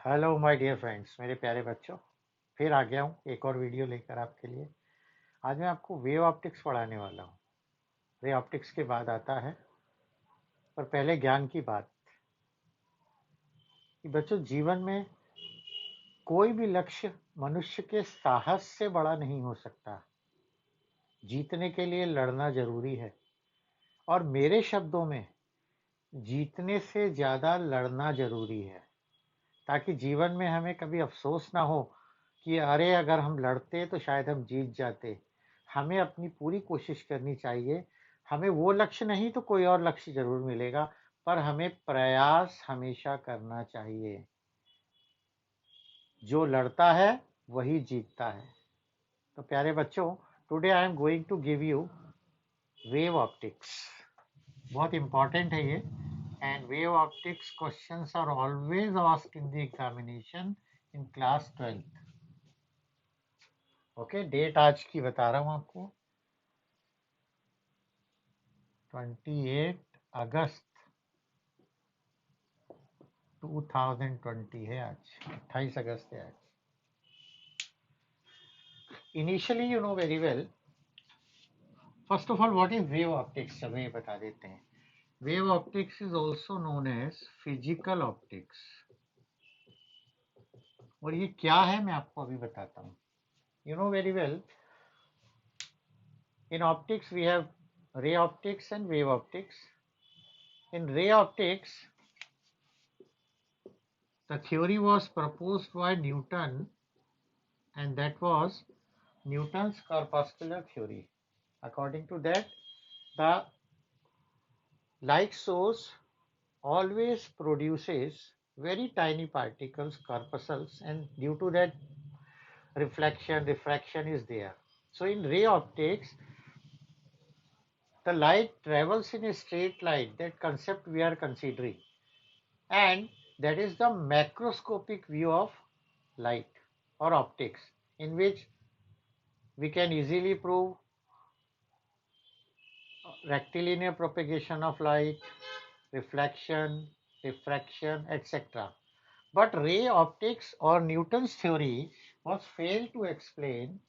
Hello my dear friends, मेरे प्यारे बच्चों। फिर आ गया हूँ एक और वीडियो लेकर आपके लिए। आज मैं आपको वेव ऑप्टिक्स पढ़ाने वाला हूँ। रे ऑप्टिक्स के बाद आता है, पर पहले ज्ञान की बात कि बच्चों, जीवन में कोई भी लक्ष्य मनुष्य के साहस से बड़ा नहीं हो सकता। जीतने के लिए लड़ना जरूरी है, और मेरे शब्दों में जीतने से ज्यादा लड़ना जरूरी है, ताकि जीवन में हमें कभी अफसोस ना हो कि अरे अगर हम लड़ते तो शायद हम जीत जाते। हमें अपनी पूरी कोशिश करनी चाहिए। हमें वो लक्ष्य नहीं तो कोई और लक्ष्य जरूर मिलेगा, पर हमें प्रयास हमेशा करना चाहिए। जो लड़ता है वही जीतता है। तो प्यारे बच्चों, today I am going to give you wave optics. बहुत इंपॉर्टेंट है ये। And wave optics questions are always asked in the examination in class 12th। Okay, date आज की बता रहा हूँ आपको। 28 अगस्त 2020 है आज। 28 अगस्त है आज। Initially you know very well, first of all what is wave optics, हमें ये बता देते हैं। Wave optics is also known as physical optics. और ये क्या है मैं आपको अभी बताता हूँ। You know very well, in optics we have ray optics and wave optics. In ray optics, the theory was proposed by Newton, and that was Newton's corpuscular theory. According to that, the light source always produces very tiny particles, corpuscles, and due to that, refraction is there. So in ray optics, the light travels in a straight line. That concept we are considering, and that is the macroscopic view of light or optics, in which we can easily prove rectilinear propagation of light, reflection, diffraction, etc. But ray optics or Newton's theory was failed to explain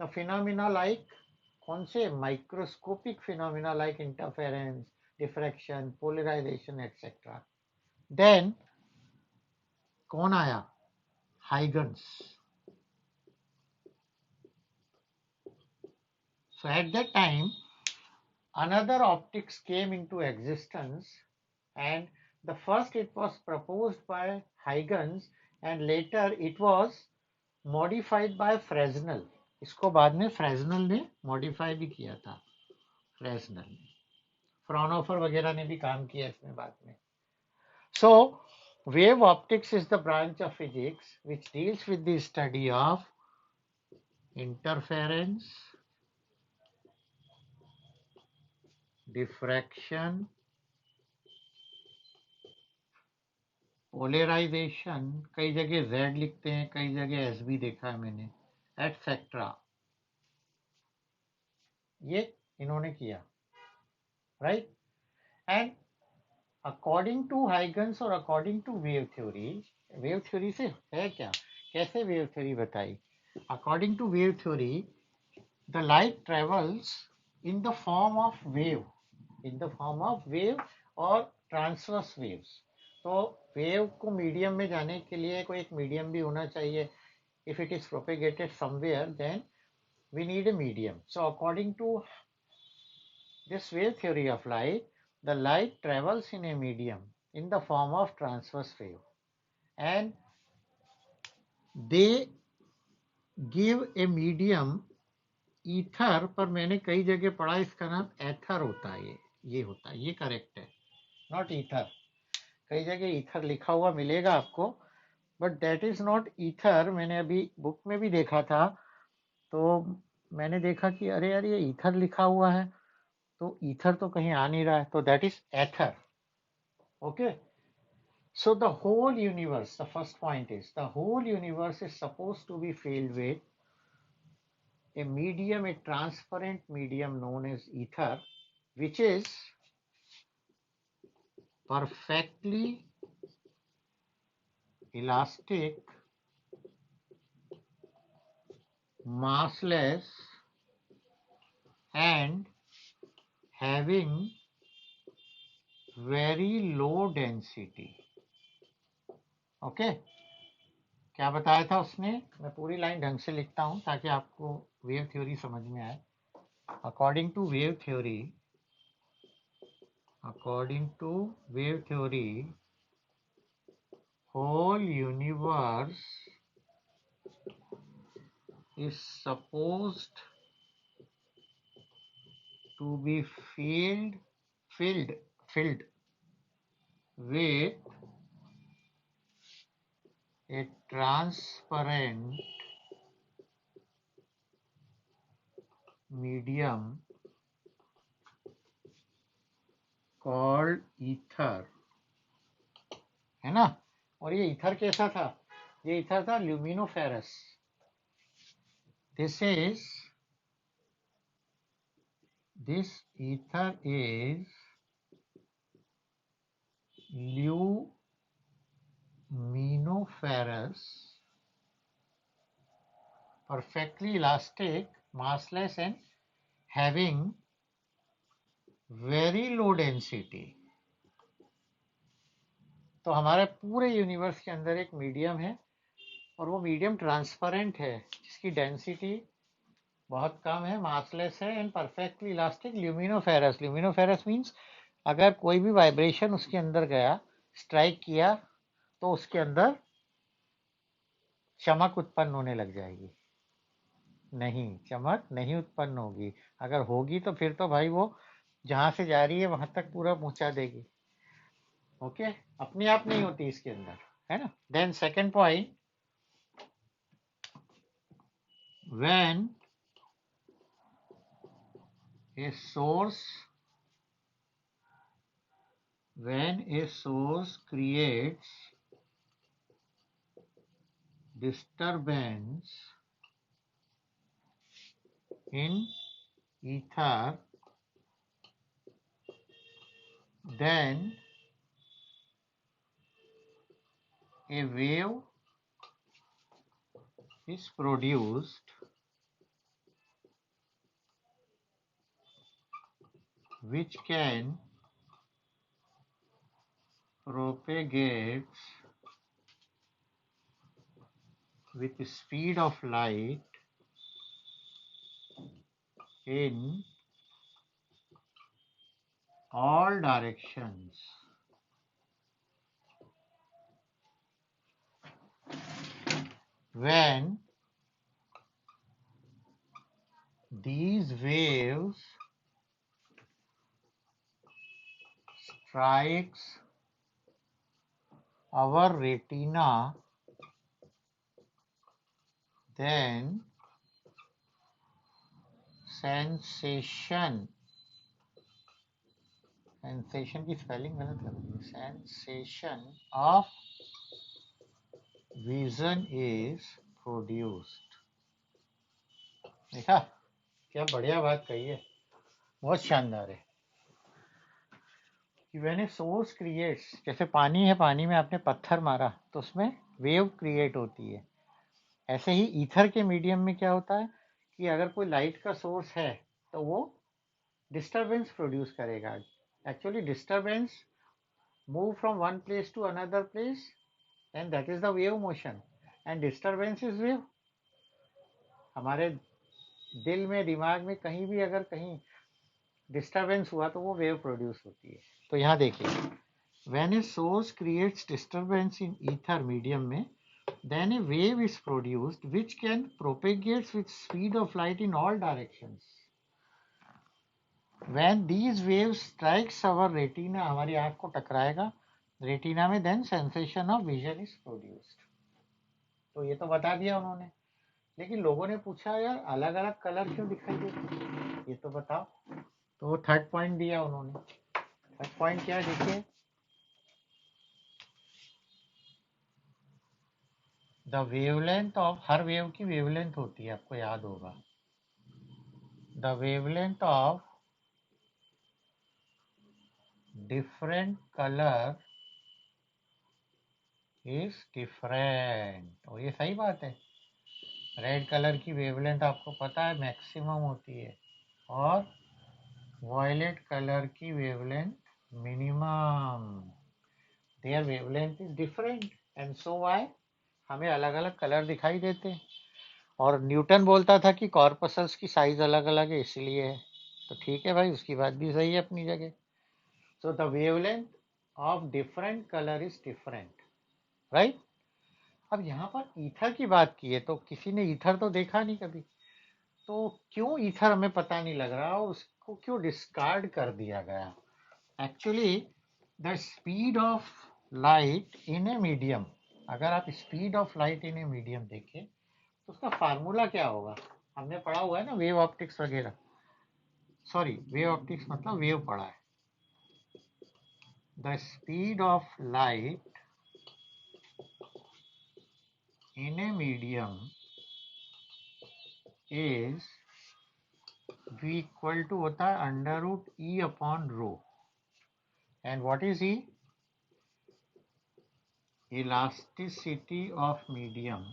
the phenomena like कौन से microscopic phenomena like interference, diffraction, polarization, etc. Then कौन आया? Huygens. So at that time, another optics came into existence, and the first it was proposed by Huygens, and later it was modified by Fresnel. इसको बाद में Fresnel ने modify भी किया था। Fresnel ने, फ्रॉनहोफर वगैरह ने भी काम किया इसमें बाद में। So wave optics is the branch of physics which deals with the study of interference, diffraction, polarization, कई जगह Z लिखते हैं, कई जगह एस भी देखा है मैंने, एटसेट्रा। ये इन्होंने किया, right. And according to Huygens और अकॉर्डिंग टू वेव थ्योरी से है क्या, कैसे वेव थ्योरी बताई? According to wave theory, the light travels in the form of wave, in the form of wave और ट्रांसवर्स वेव्स। तो वेव को medium में जाने के लिए कोई एक मीडियम भी होना चाहिए। If it is propagated somewhere, then we need a medium. So according to this wave theory of light, the light travels in a medium in the form of transverse wave, and they give a medium ether, पर मैंने कई जगह पढ़ा इसका नाम एथर होता है। ये होता है, ये करेक्ट है, नॉट ईथर। कई जगह ईथर लिखा हुआ मिलेगा आपको, but that is not ether. मैंने अभी बुक में भी देखा था, तो मैंने देखा कि अरे यार ये ईथर लिखा हुआ है, तो ईथर तो कहीं आ नहीं रहा है, तो that is ether. Okay, so the whole universe, the first point is the whole universe is supposed to be filled with a medium, a transparent medium known as ether, which is perfectly elastic, massless, and having very low density. Okay क्या बताया था उसने? मैं पूरी line ढंग से लिखता हूं ताकि आपको वेव थ्योरी समझ में आए. According to wave theory, whole universe is supposed to be filled with a transparent medium called ether. है ना? और ये ईथर कैसा था? ये ईथर था ल्यूमिनोफेरस. This ether is luminiferous, perfectly elastic, massless, and having very low density. तो हमारे पूरे यूनिवर्स के अंदर एक मीडियम है और वो मीडियम ट्रांसपेरेंट है जिसकी डेंसिटी बहुत कम है, मासलेस है एंड परफेक्टली इलास्टिक. ल्यूमिनोफेरस मींस अगर कोई भी वाइब्रेशन उसके अंदर गया, स्ट्राइक किया, तो उसके अंदर चमक उत्पन्न होने लग जाएगी. नहीं, चमक नहीं उत्पन्न होगी. अगर होगी तो फिर तो भाई वो जहां से जा रही है वहां तक पूरा पहुंचा देगी. ओके अपने आप नहीं होती इसके अंदर, है ना? Then second point, when a source creates disturbance in ether, then a wave is produced which can propagate with the speed of light in all directions. When these waves strikes our retina, then sensation की spelling गलत कर दी. Sensation of vision is produced. देखा क्या बढ़िया बात कही है, बहुत शानदार है. When a source creates, जैसे पानी है, पानी में आपने पत्थर मारा तो उसमें वेव क्रिएट होती है. ऐसे ही ईथर के मीडियम में क्या होता है कि अगर कोई लाइट का सोर्स है तो वो डिस्टरबेंस प्रोड्यूस करेगा. Actually disturbance move from one place to another place and that is the wave motion and disturbance is wave. हमारे दिल में, दिमाग में कहीं भी अगर कहीं डिस्टरबेंस हुआ तो वो वेव प्रोड्यूस होती है. तो यहाँ देखिए, when a source creates disturbance in ether medium में, then a wave is produced which can propagate with speed of light in all directions. When these waves strikes our retina, हमारी आंख को टकराएगा retina में, then sensation of vision is produced. तो ये तो बता दिया उन्होंने, लेकिन लोगों ने पूछा यार अलग अलग कलर क्यों दिखाई देते, ये तो बताओ. तो वो थर्ड पॉइंट दिया उन्होंने. थर्ड पॉइंट क्या है देखिए, the wavelength of, her wave की वेवलेंथ होती है, आपको याद होगा. The wavelength of different color is different. और ये सही बात है। रेड कलर की वेवलेंथ आपको पता है मैक्सिमम होती है और वॉयलेट कलर की wavelength minimum. Their wavelength is different and so why हमें अलग अलग कलर दिखाई देते हैं। और न्यूटन बोलता था कि कॉर्पसल्स की साइज अलग अलग है इसलिए है। तो ठीक है भाई, उसकी बात भी सही है अपनी जगह। So the wavelength of different colour is different, right. अब यहाँ पर ईथर की बात की है तो किसी ने ईथर तो देखा नहीं कभी, तो क्यों ईथर हमें पता नहीं लग रहा और उसको क्यों डिस्कार्ड कर दिया गया। Actually the speed of light in a medium, अगर आप speed of light in a medium देखें तो उसका फार्मूला क्या होगा। हमने पढ़ा हुआ है ना वेव ऑप्टिक्स वगैरह, सॉरी वेव ऑप्टिक्स मतलब वेव पढ़ा है। The speed of light in a medium is v equal to होता है under root E upon rho. And what is E? Elasticity of medium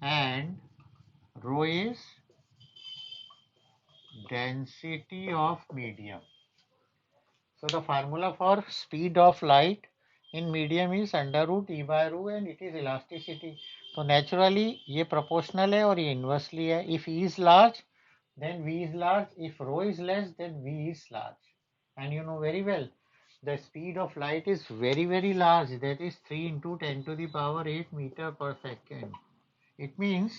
and rho is density of medium. So the formula for speed of light in medium is under root E by rho and it is elasticity. So naturally ये proportional है और ये inversely है. If E is large then V is large. If rho is less then V is large. And you know very well the speed of light is very large, that is 3 into 10 to the power 8 meter per second. It means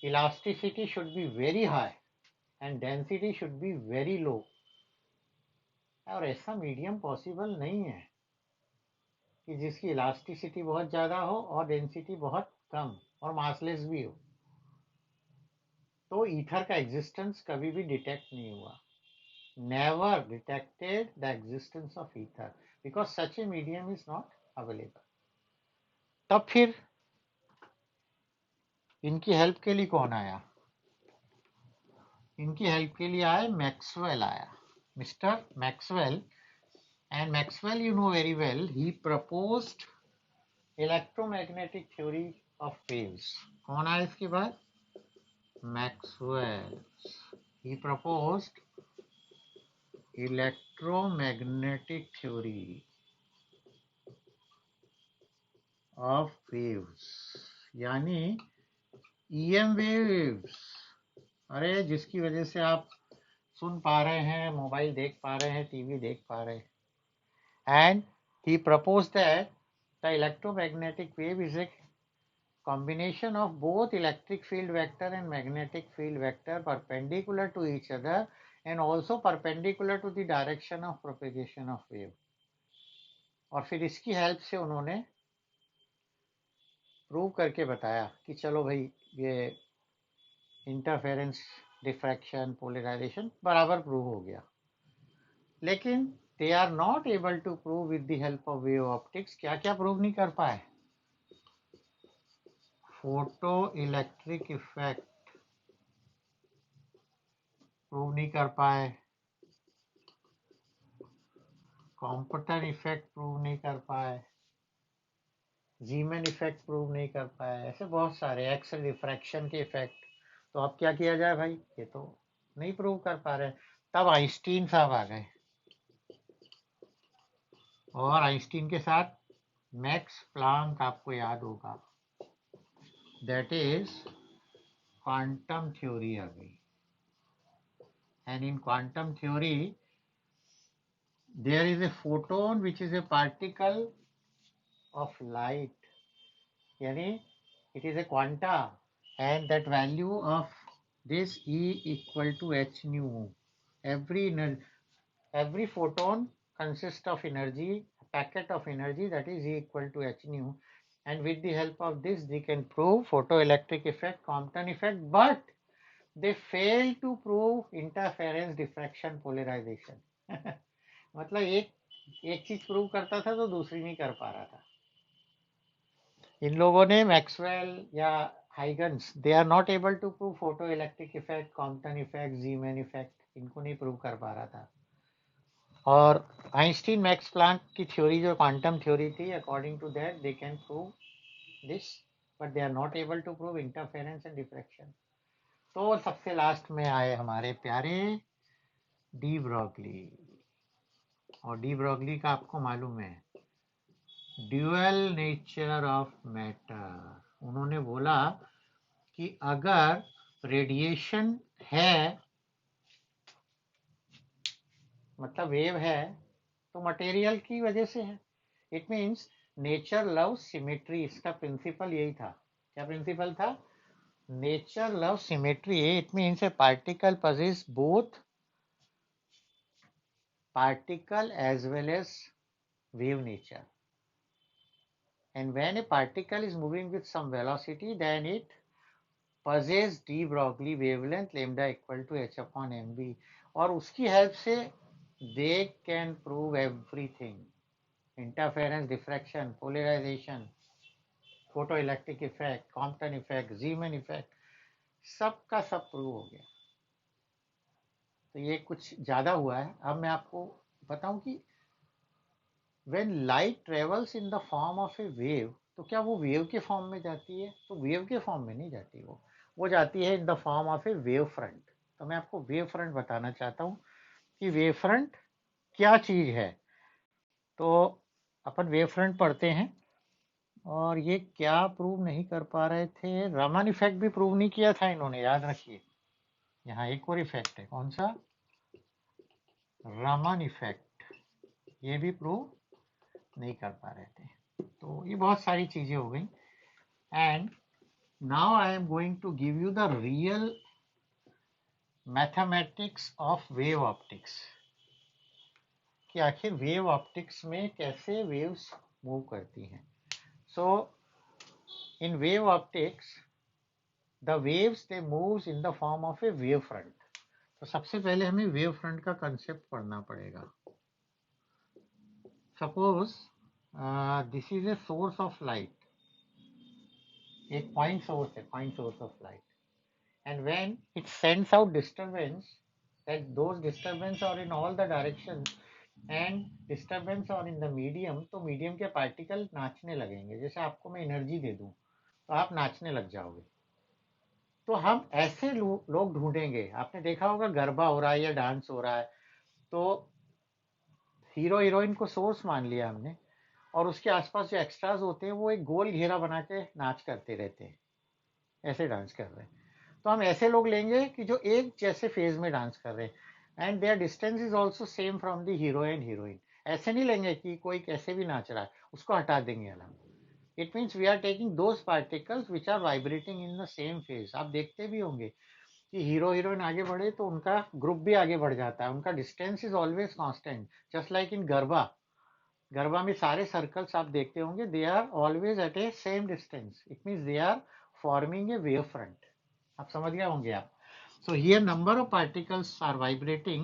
elasticity should be very high and density should be very low. और ऐसा medium possible नहीं है कि जिसकी elasticity बहुत ज़्यादा हो और डेंसिटी बहुत कम और मासलेस भी हो। तो ईथर का एग्जिस्टेंस कभी भी डिटेक्ट नहीं हुआ, never detected the existence of ether because such A medium is not available. तब फिर इनकी हेल्प के लिए कौन आया? इनकी हेल्प के लिए आए मैक्सवेल आया, mister Maxwell. And Maxwell, you know very well, he proposed electromagnetic theory of waves. कौन आया इसके बाद? Maxwell. He proposed electromagnetic theory of waves, यानी EM waves। अरे जिसकी वजह से आप सुन पा रहे हैं, मोबाइल देख पा रहे हैं, टीवी देख पा रहे हैं। And he proposed that the electromagnetic wave is a combination of both electric field vector and magnetic field vector perpendicular to each other and also perpendicular to the direction of propagation of wave। और फिर इसकी help से उन्होंने prove करके बताया कि चलो भाई ये इंटरफेरेंस, डिफ्रैक्शन, पोलराइजेशन बराबर प्रूव हो गया। लेकिन they are not able to prove with the help of wave optics. क्या क्या प्रूव नहीं कर पाए? फोटो इलेक्ट्रिक इफेक्ट प्रूव नहीं कर पाए, कॉम्पटन इफेक्ट प्रूव नहीं कर पाए, जीमैन इफेक्ट प्रूव नहीं कर पाए, ऐसे बहुत सारे एक्स रिफ्रैक्शन के इफेक्ट। तो अब क्या किया जाए भाई, ये तो नहीं प्रूव कर पा रहे। तब आइंस्टीन साहब आ गए और आइंस्टीन के साथ मैक्स प्लांक, आपको याद होगा, दैट इज क्वांटम थ्योरी आ गई। And in quantum theory there is a photon which is a particle of light, yani it is a quanta and that value of this E equal to h nu. Every photon consists of energy, a packet of energy, that is E equal to h nu, and with the help of this they can prove photoelectric effect, Compton effect, but they fail to prove interference, diffraction, polarization। मतलब एक चीज prove करता था तो दूसरी नहीं कर पा रहा था। इन लोगों ने मैक्सवेल या Huygens, they are not able to prove photo electric effect, Compton effect, Zeeman effect, इनको नहीं प्रूव कर पा रहा था। और आइंस्टीन मैक्स प्लैंक की थ्योरी जो क्वांटम थ्योरी थी, according to that they can prove this, but they are not able to prove interference and diffraction. तो सबसे लास्ट में आए हमारे प्यारे डी ब्रॉगली। और डी ब्रॉगली का आपको मालूम है ड्यूअल नेचर ऑफ मैटर। उन्होंने बोला कि अगर रेडिएशन है, मतलब वेव है, तो मटेरियल की वजह से है। It means nature love symmetry, इसका प्रिंसिपल यही था। क्या प्रिंसिपल था? Nature love symmetry. It means A particle possess both particle as well as wave nature. And when a particle is moving with some velocity, then it possesses de Broglie wavelength lambda equal to h upon mv. और उसकी help से they can prove everything. Interference, diffraction, polarization, photoelectric effect, Compton effect, Zeeman effect, सब का सब prove हो गया। तो ये कुछ ज़्यादा हुआ है। अब मैं आपको बताऊं कि when light travels in the form of a wave, तो क्या वो वेव के फॉर्म में जाती है? तो वेव के फॉर्म में नहीं जाती, वो जाती है इन the form of a wave front. तो मैं आपको वेव फ्रंट बताना चाहता हूँ कि वेव फ्रंट क्या चीज़ है। तो अपन वेव फ्रंट पढ़ते हैं, और ये क्या प्रूव नहीं कर पा रहे थे, रामन इफेक्ट भी प्रूव नहीं किया था इन्होंने, याद रखिए। यहाँ एक और इफेक्ट है, कौन सा? रामन इफेक्ट। ये भी प्रूव नहीं कर पा रहे थे। तो ये बहुत सारी चीजें हो गई। And now I am going to give you the real mathematics of wave optics, कि आखिर वेव ऑप्टिक्स में कैसे वेव्स मूव करती हैं। So in wave optics the waves they moves in the form of a wave front. तो सबसे पहले हमें वेव फ्रंट का कंसेप्ट पढ़ना पड़ेगा। Suppose this is a source of light, एक पॉइंट सोर्स है, point source of light, and when it sends out disturbance, that those disturbance are in all the directions and disturbance are in the medium, तो medium के particle नाचने लगेंगे। जैसे आपको मैं energy दे दूं तो आप नाचने लग जाओगे। तो हम ऐसे लोग ढूंढेंगे। आपने देखा होगा गरबा हो रहा है या डांस हो रहा है, तो हीरो हीरोइन को सोर्स मान लिया हमने, और उसके आसपास जो एक्स्ट्राज होते हैं वो एक गोल घेरा बना के नाच करते रहते हैं, ऐसे डांस कर रहे हैं। तो हम ऐसे लोग लेंगे कि जो एक जैसे फेज में डांस कर रहे हैं, and their distance is also same from the hero and heroine. ऐसे नहीं लेंगे कि कोई कैसे भी नाच रहा है, उसको हटा देंगे अलग। It means we are taking those particles which are vibrating in the same phase. आप देखते भी होंगे कि हीरो हीरोइन आगे बढ़े तो उनका ग्रुप भी आगे बढ़ जाता है, उनका distance is always constant, just like in garba. Garba में सारे सर्कल्स आप देखते होंगे, they are always at a same distance. It means they are forming a wave front. आप समझ गए होंगे आप। So here number of particles are vibrating,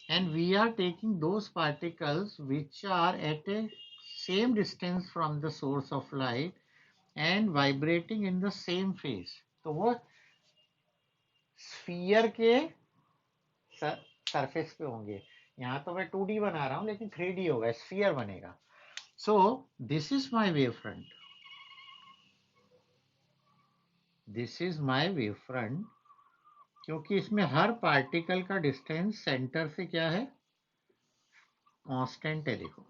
and we are taking those particles which are at a same distance from the source of light and vibrating in the same phase. तो वो sphere के surface पे होंगे। यहाँ तो मैं 2D बना रहा हूँ, लेकिन 3D होगा, स्फीयर बनेगा। So this is my wave front, this is my wave front, क्योंकि इसमें हर पार्टिकल का डिस्टेंस सेंटर से क्या है? कांस्टेंट है, देखो।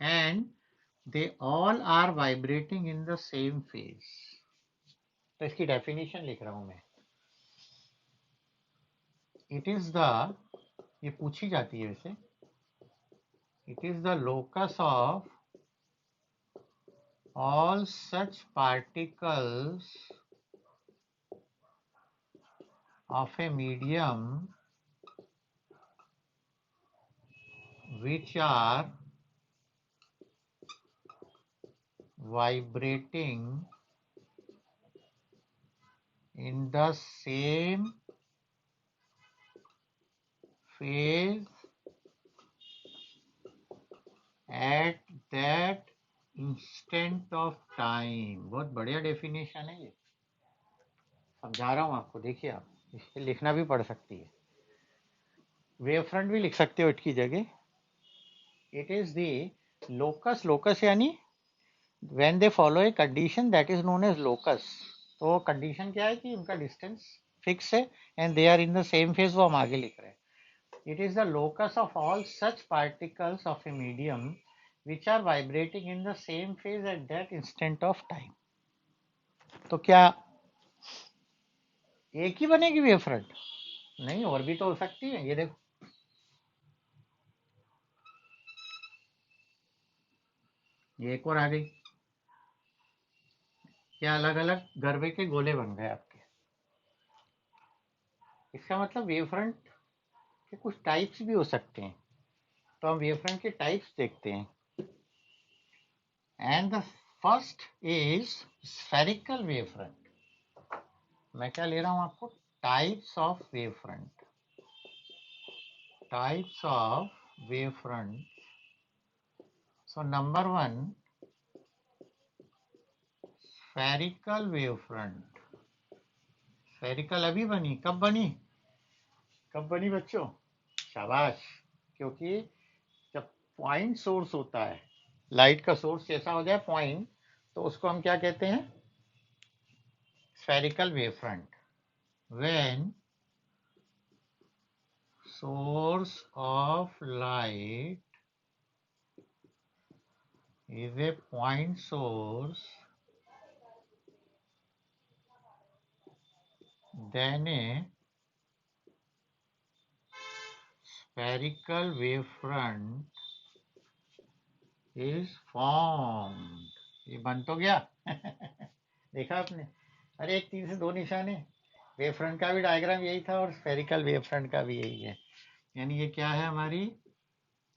And they all are vibrating in the same phase. तो इसकी डेफिनेशन लिख रहा हूं मैं। इट इज द, ये पूछी जाती है वैसे, it is the locus of all such particles of a medium which are vibrating in the same phase at that instant of time। बहुत बढ़िया डेफिनेशन है ये, समझा रहा हूँ आपको। देखिए, आप इसके लिखना भी पड़ सकती है, वेव फ्रंट भी लिख सकते हो इसकी जगह। it is the locus यानी when they follow a condition that is known as locus. तो condition क्या है कि उनका distance fix है and they are in the same phase, वो हम आगे लिख रहे हैं. It is the locus of all such particles of a medium which are vibrating in the same phase at that instant of time. तो क्या एक ही बनेगी वेव फ्रंट? नहीं, और भी तो हो सकती है. ये देखो, ये एक और आ गई. क्या अलग अलग गर्भे के गोले बन गए आपके. इसका मतलब वेव फ्रंट के कुछ टाइप्स भी हो सकते हैं. तो हम वेव फ्रंट के टाइप्स देखते हैं. And the first is spherical wave front. मैं क्या ले रहा हूं आपको? Types of wave front. Types of wave front. So number 1, spherical wave front. Spherical अभी बनी. कब बनी? कब बनी बच्चों? शाबाश. क्योंकि जब पॉइंट सोर्स होता है, लाइट का सोर्स जैसा हो जाए पॉइंट, तो उसको हम क्या कहते हैं? Spherical wave front. When source of light is a point source, then a spherical wavefront is formed. ये बन तो गया. देखा आपने? अरे एक 3 से 2 निशान है. वेव फ्रंट का भी डायग्राम यही था और स्फेरिकल वेव फ्रंट का भी यही है. यानी ये क्या है हमारी?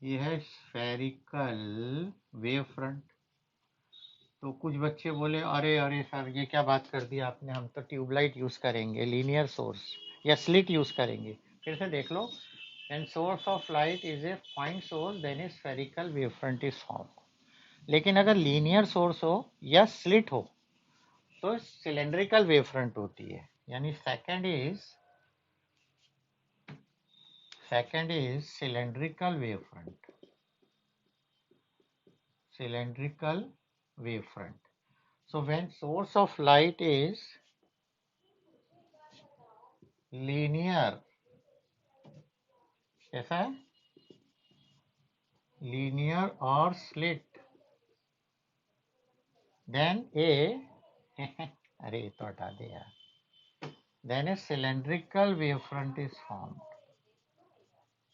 ये है स्फेरिकल वेव फ्रंट. तो कुछ बच्चे बोले अरे अरे सर ये क्या बात कर दी आपने, हम तो ट्यूबलाइट यूज करेंगे, लीनियर सोर्स या स्लिट यूज करेंगे. फिर से देख लो. When source of light is a point source, then a spherical wavefront is formed. लेकिन अगर लीनियर सोर्स हो या स्लिट हो तो सिलेंड्रिकल वेवफ्रंट होती है. यानी second is cylindrical wavefront. Cylindrical wavefront. So when source of light is linear, कैसा है? Linear or slit, then a अरे ये तो हटा दे यार. Then a cylindrical wavefront is formed.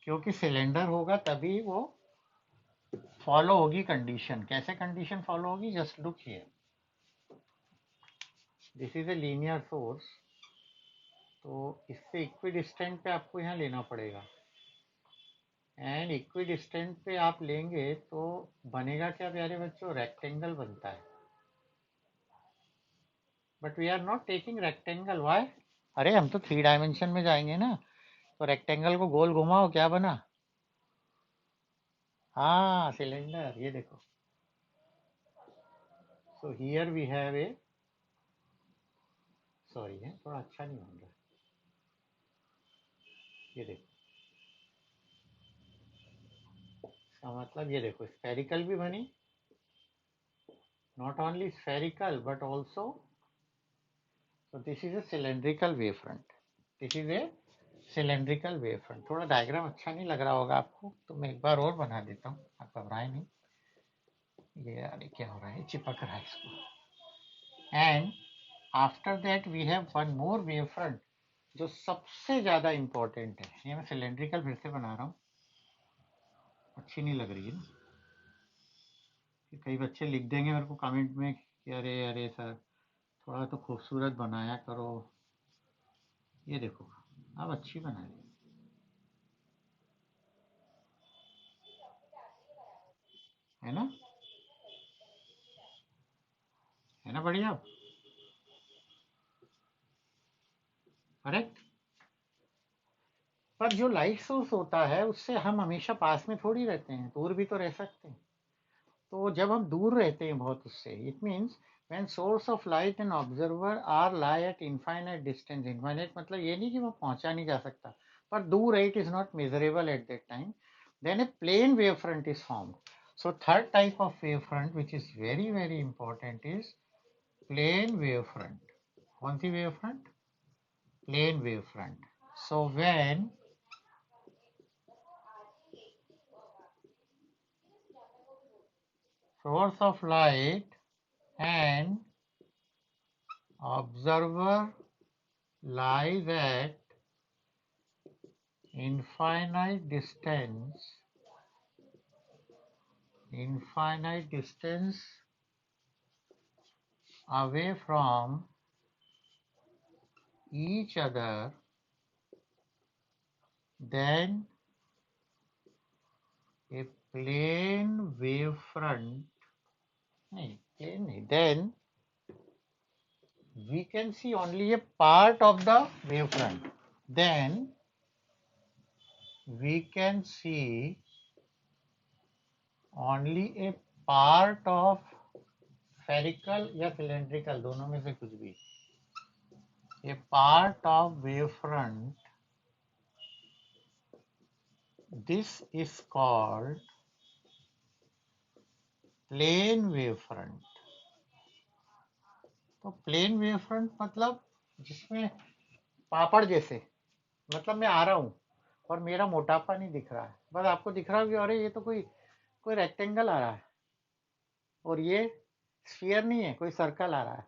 क्योंकि सिलेंडर होगा तभी वो फॉलो होगी कंडीशन. कैसे कंडीशन फॉलो होगी? Just look here. This is a linear source. तो इससे इक्विडिस्टेंट पे आपको यहाँ लेना पड़ेगा. एंड इक्विडिस्टेंट पे आप लेंगे तो बनेगा क्या प्यारे बच्चों? रेक्टेंगल बनता है. But we are not taking rectangle. Why? अरे हम तो 3 डायमेंशन में जाएंगे ना. तो रेक्टेंगल को गोल घुमाओ, क्या बना? हाँ, सिलेंडर. ये देखो. So here we have a, sorry है थोड़ा अच्छा नहीं बन रहा. ये देखो. इसका मतलब ये देखो, स्फेरिकल भी बनी. Not only spherical but also, so this is a cylindrical wavefront. This is a cylindrical wavefront. थोड़ा डायग्राम अच्छा नहीं लग रहा होगा आपको, तो मैं एक बार और बना देता हूँ. आप घबराए नहीं. ये अरे क्या हो रहा है? चिपक रहा है इसको. And after that we have one more wavefront जो सबसे ज्यादा इंपॉर्टेंट है. ये मैं सिलेंड्रिकल फिर से बना रहा हूँ. अच्छी नहीं लग रही है ना. कई बच्चे लिख देंगे मेरे को कमेंट में कि अरे अरे सर थोड़ा तो खूबसूरत बनाया करो. ये देखो, अब अच्छी बना रही है ना. है ना बढ़िया. करेक्ट. पर जो लाइट सोर्स होता है उससे हम हमेशा पास में थोड़ी रहते हैं, दूर भी तो रह सकते हैं. तो जब हम दूर रहते हैं बहुत उससे, it means when source of light and observer are lie at infinite distance. Infinite मतलब ये नहीं कि वो पहुंचा नहीं जा सकता, पर दूर है. It is not measurable at that time. then a plane wavefront is formed. So third type of wavefront, which is very, very important, is plane wavefront. कौन सी wavefront? Plane wavefront. So when source of light and observer lies at infinite distance away from each other, then a plane wavefront, then we can see only a part of the wavefront. Then we can see only a part of spherical या cylindrical, दोनों में से कुछ भी, a part of wavefront. This is called plane wavefront. तो plane wavefront मतलब जिसमें पापड़ जैसे, मतलब मैं आ रहा हूँ और मेरा मोटापा नहीं दिख रहा है, बस आपको दिख रहा है कि अरे ये तो कोई रेक्टेंगल आ रहा है और ये स्फीयर नहीं है, कोई सर्कल आ रहा है,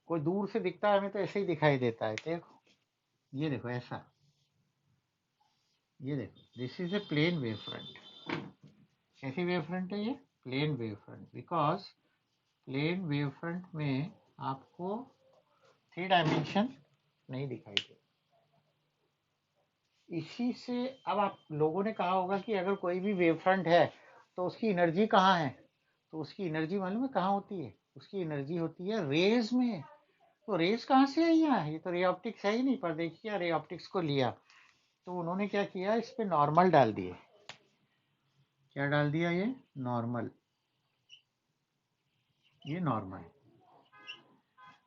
कोई दूर से दिखता है हमें तो ऐसे ही दिखाई देता है। देखो ये देखो ऐसा, ये देखो, this is a plane wave front. कैसी वेव फ्रंट है ये? Plane wave front, because plane wave front में आपको 3 डायमेंशन नहीं दिखाई दे। इसी से अब आप लोगों ने कहा होगा कि अगर कोई भी वेव फ्रंट है तो उसकी एनर्जी कहाँ है? तो उसकी एनर्जी मालूम है कहाँ होती है? उसकी एनर्जी होती है रेज में। तो रेज कहाँ से आई यहाँ? ये तो रे ऑप्टिक्स है ही नहीं, पर देखिए रे ऑप्टिक्स को लिया तो उन्होंने क्या किया, इस पे नॉर्मल डाल दिए। क्या डाल दिया? ये नॉर्मल, ये नॉर्मल।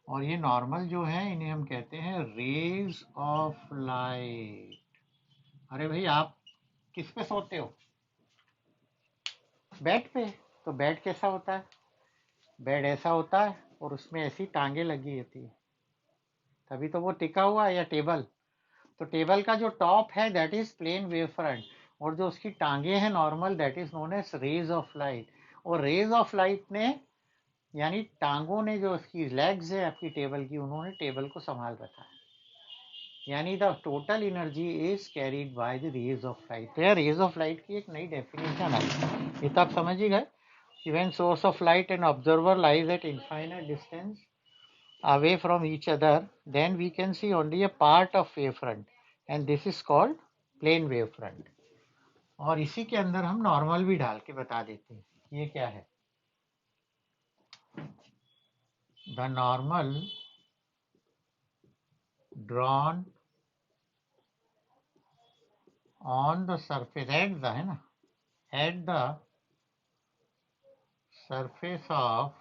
और ये नॉर्मल जो है इन्हें हम कहते हैं रेज ऑफ लाइट। अरे भाई आप किस पे सोते हो? बेड पे। तो बेड कैसा होता है? बेड ऐसा होता है और उसमें ऐसी टांगे लगी होती है, तभी तो वो टिका हुआ है। या टेबल, तो टेबल का जो टॉप है that is plane wave front, और जो उसकी टांगे हैं normal, that is known as rays of light. और रेज ऑफ लाइट ने, यानी टांगों ने, जो उसकी लेग्स है आपकी टेबल की, उन्होंने टेबल को संभाल रखा है। यानी the total energy is carried by the rays of light. तो यार रेज ऑफ लाइट की एक नई डेफिनेशन है, ये तो आप समझ ही गए। When source of light and observer lies at infinite distance away from each other, then we can see only a part of wavefront, and this is called plane wavefront. और इसी के अंदर हम नॉर्मल भी डाल के बता देते हैं कि ये क्या है। The normal drawn on the surface at the, है ना, at the surface of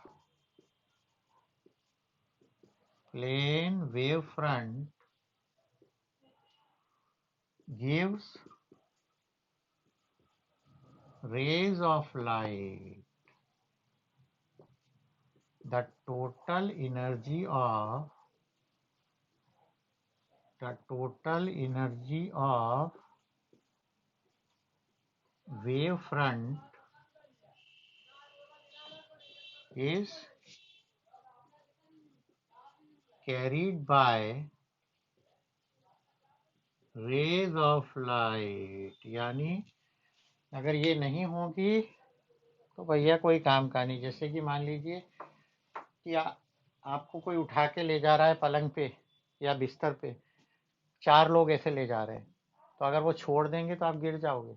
plane wavefront gives rays of light. The total energy of wavefront is carried by rays of light। यानी अगर ये नहीं होगी तो भैया कोई काम का नहीं। जैसे कि मान लीजिए कि आपको कोई उठा के ले जा रहा है पलंग पे या बिस्तर पे, 4 लोग ऐसे ले जा रहे हैं, तो अगर वो छोड़ देंगे तो आप गिर जाओगे,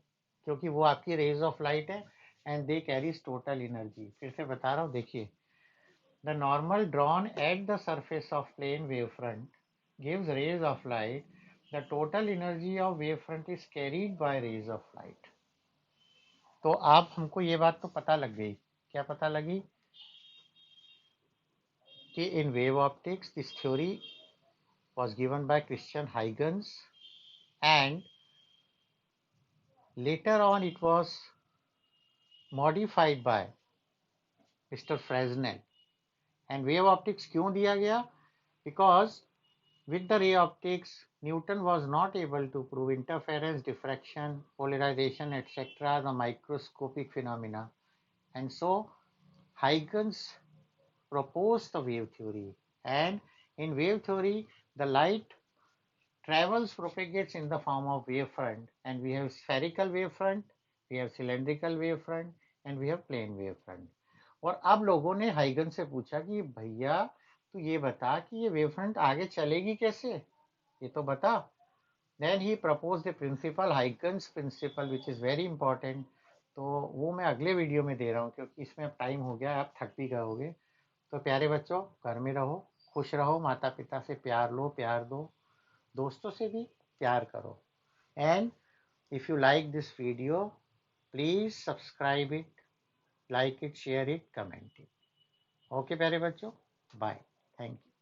क्योंकि वो आपकी रेज ऑफ लाइट है and they carries total energy. फिर से बता रहा हूँ, देखिए, the normal drawn at the surface of plane wave front gives rays of light. The total energy of wave front is carried by rays of light. तो आप हमको ये बात तो पता लग गई। क्या पता लगी? कि in wave optics this theory was given by Christian Huygens, and Later on, it was modified by Mr. Fresnel. And wave optics क्यों दिया गया? Because with the ray optics, Newton was not able to prove interference, diffraction, polarization, etc., the microscopic phenomena. And so Huygens proposed the wave theory. And in wave theory, the light travels, propagates in the form of wavefront. And we have spherical wavefront, we have cylindrical wavefront, and we have plane wavefront. और अब लोगों ने हाइगन से पूछा कि भैया तू ये बता कि ये वेवफ्रंट आगे चलेगी कैसे, ये तो बता. Then he proposed the principle, Huygens principle, which is very important. तो वो मैं अगले वीडियो में दे रहा हूँ क्योंकि इसमें अब टाइम हो गया, आप थक भी गए होगे. तो प्यारे बच्चों, घर में रहो, खुश रहो, माता पिता से प्यार लो, प्यार दो, दोस्तों से भी प्यार करो. And if you like this video, please subscribe it, like it, share it, comment it. Okay प्यारे बच्चों, बाय, थैंक यू.